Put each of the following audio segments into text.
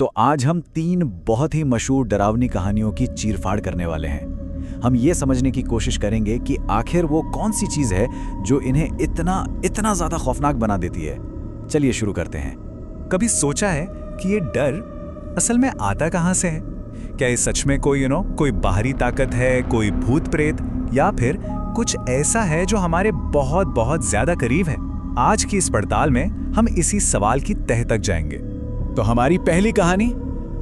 तो आज हम 3 बहुत ही मशहूर डरावनी कहानियों की चीरफाड़ करने वाले हैं। हम ये समझने की कोशिश करेंगे कि आखिर वो कौन सी चीज़ है जो इन्हें इतना ज़्यादा खौफनाक बना देती है। चलिए शुरू करते हैं। कभी सोचा है कि ये डर असल में आता कहाँ से है? क्या ये सच में कोई बाहरी ताकत है, कोई भूत प्रेत, या फिर कुछ ऐसा है जो हमारे बहुत बहुत ज्यादा करीब है? आज की इस पड़ताल में हम इसी सवाल की तह तक जाएंगे। तो हमारी पहली कहानी,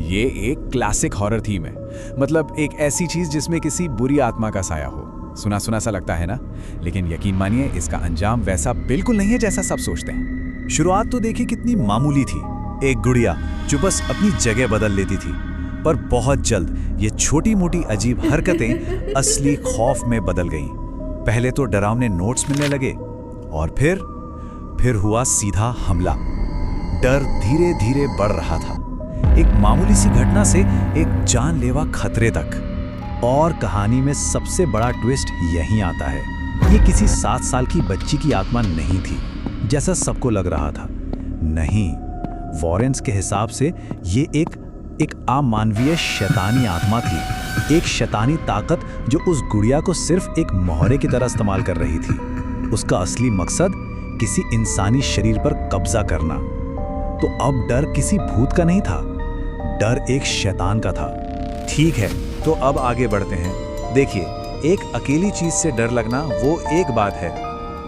ये एक क्लासिक हॉरर थीम है। मतलब एक ऐसी चीज जिसमें किसी बुरी आत्मा का साया हो। सुना सुना सा लगता है ना, लेकिन यकीन मानिए इसका अंजाम वैसा बिल्कुल नहीं है जैसा सब सोचते हैं। शुरुआत तो देखिए कितनी मामूली थी। एक गुड़िया जो बस अपनी जगह बदल लेती थी, पर बहुत जल्द ये छोटी मोटी अजीब हरकतें असली खौफ में बदल गईं। पहले तो डरावने नोट्स मिलने लगे और फिर हुआ सीधा हमला। डर धीरे धीरे बढ़ रहा था, एक मामूली सी घटना से एक जानलेवा खतरे तक। और कहानी में सबसे बड़ा ट्विस्ट यहीं आता है। ये किसी 7 साल की बच्ची की आत्मा नहीं थी जैसा सबको लग रहा था। नहीं, वॉरेंस के हिसाब से ये एक अमानवीय शैतानी आत्मा थी। एक शैतानी ताकत जो उस गुड़िया को सिर्फ एक मोहरे की तरह इस्तेमाल कर रही थी। उसका असली मकसद किसी इंसानी शरीर पर कब्जा करना। तो अब डर किसी भूत का नहीं था, डर एक शैतान का था। ठीक है, तो अब आगे बढ़ते हैं। देखिए, एक अकेली चीज से डर लगना वो एक बात है,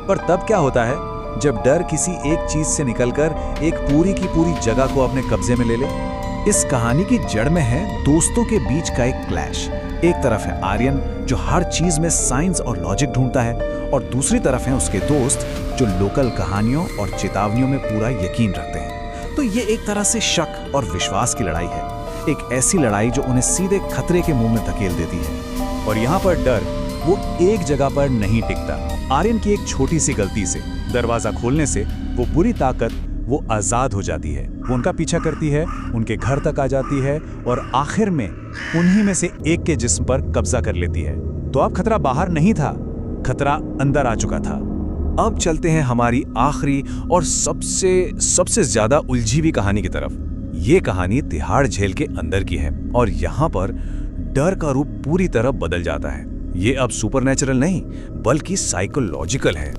पर तब क्या होता है जब डर किसी एक चीज से निकलकर एक पूरी की पूरी जगह को अपने कब्जे में ले ले? इस कहानी की जड़ में है दोस्तों के बीच का एक क्लैश। एक तरफ है आर्यन जो हर चीज में साइंस और लॉजिक ढूंढता है, और दूसरी तरफ है उसके दोस्त जो लोकल कहानियों और चेतावनियों में पूरा यकीन रखते हैं। तो ये एक तरह से शक और विश्वास की लड़ाई है, एक ऐसी लड़ाई जो उन्हें सीधे खतरे के मुंह में धकेल देती है। और यहाँ पर डर वो एक जगह पर नहीं टिकता। आर्यन की एक छोटी सी गलती से, दरवाजा खोलने से, वो बुरी ताकत वो आजाद हो जाती है। वो उनका पीछा करती है, उनके घर तक आ जाती है और आखिर में उन्हीं में से एक के जिस्म पर कब्जा कर लेती है। तो अब खतरा बाहर नहीं था, खतरा अंदर आ चुका था। अब चलते हैं हमारी आखिरी और सबसे ज्यादा उलझी हुई कहानी की तरफ। ये कहानी तिहाड़ जेल के अंदर की है, और यहाँ पर डर का रूप पूरी तरह बदल जाता है। ये अब सुपरनैचुरल नहीं बल्कि साइकोलॉजिकल है।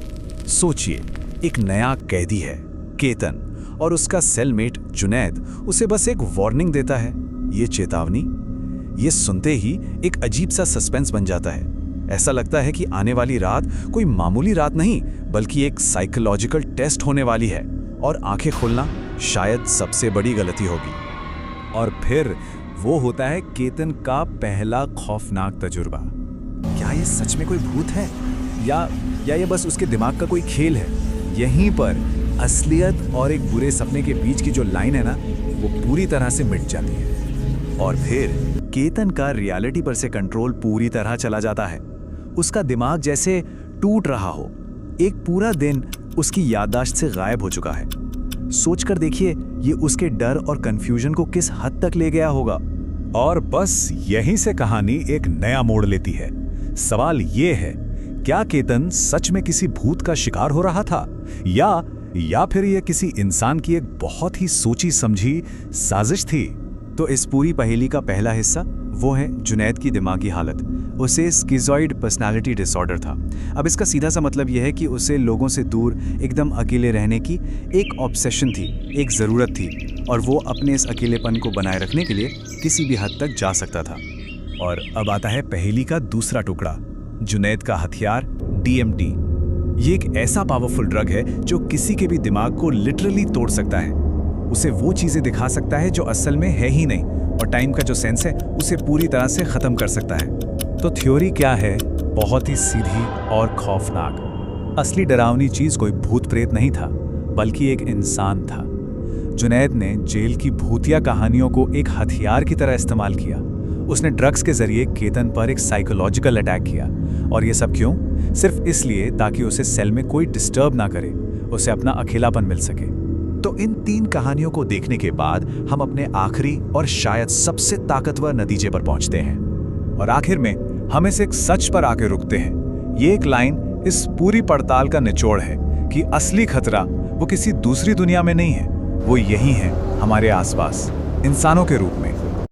सोचिए, एक नया कैदी है केतन, और उसका सेलमेट जुनैद उसे बस एक वार्निंग देता है। ये चेतावनी, ये सुनते ही एक अजीब सा सस्पेंस बन जाता है। ऐसा लगता है कि आने वाली रात कोई मामूली रात नहीं बल्कि एक साइकोलॉजिकल टेस्ट होने वाली है, और आंखें खोलना शायद सबसे बड़ी गलती होगी। और फिर वो होता है केतन का पहला खौफनाक तजुर्बा। क्या ये सच में कोई भूत है या ये बस उसके दिमाग का कोई खेल है? यहीं पर असलियत और एक बुरे सपने के बीच की जो लाइन है ना, वो पूरी तरह से मिट जाती है। और फिर केतन का रियलिटी पर से कंट्रोल पूरी तरह चला जाता है। उसका दिमाग जैसे टूट रहा हो। एक पूरा दिन उसकी याददाश्त से गायब हो चुका है। सोचकर देखिए, ये उसके डर और कंफ्यूजन को किस हद तक ले गया होगा। और बस यहीं से कहानी एक नया मोड़ लेती है। सवाल ये है, क्या केतन सच में किसी भूत का शिकार हो रहा था, या फिर यह किसी इंसान की एक बहुत ही सोची समझी साजिश थी? तो इस पूरी पहेली का पहला हिस्सा वो है जुनैद की दिमागी हालत। उसे स्किज़ॉइड पर्सनालिटी डिसऑर्डर था। अब इसका सीधा सा मतलब यह है कि उसे लोगों से दूर एकदम अकेले रहने की एक ऑब्सेशन थी, एक ज़रूरत थी, और वो अपने इस अकेलेपन को बनाए रखने के लिए किसी भी हद तक जा सकता था। और अब आता है पहेली का दूसरा टुकड़ा, जुनैद का हथियार DMT। ये एक ऐसा पावरफुल ड्रग है जो किसी के भी दिमाग को लिटरली तोड़ सकता है। उसे वो चीज़ें दिखा सकता है जो असल में है ही नहीं, और टाइम का जो सेंस है उसे पूरी तरह से ख़त्म कर सकता है। तो थ्योरी क्या है? बहुत ही सीधी और खौफनाक। असली डरावनी चीज़ कोई भूत प्रेत नहीं था बल्कि एक इंसान था। जुनैद ने जेल की भूतिया कहानियों को एक हथियार की तरह इस्तेमाल किया। उसने ड्रग्स के जरिए केतन पर एक साइकोलॉजिकल अटैक किया, और ये सब क्यों? सिर्फ इसलिए ताकि उसे सेल में कोई डिस्टर्ब ना करे, उसे अपना अकेलापन मिल सके। तो इन 3 कहानियों को देखने के बाद हम अपने आखिरी और शायद सबसे ताकतवर नतीजे पर पहुंचते हैं, और आखिर में हम इस एक सच पर आके रुकते हैं। ये एक लाइन इस पूरी पड़ताल का निचोड़ है कि असली खतरा वो किसी दूसरी दुनिया में नहीं है, वो यही है हमारे आसपास। इंसानों के रूप में।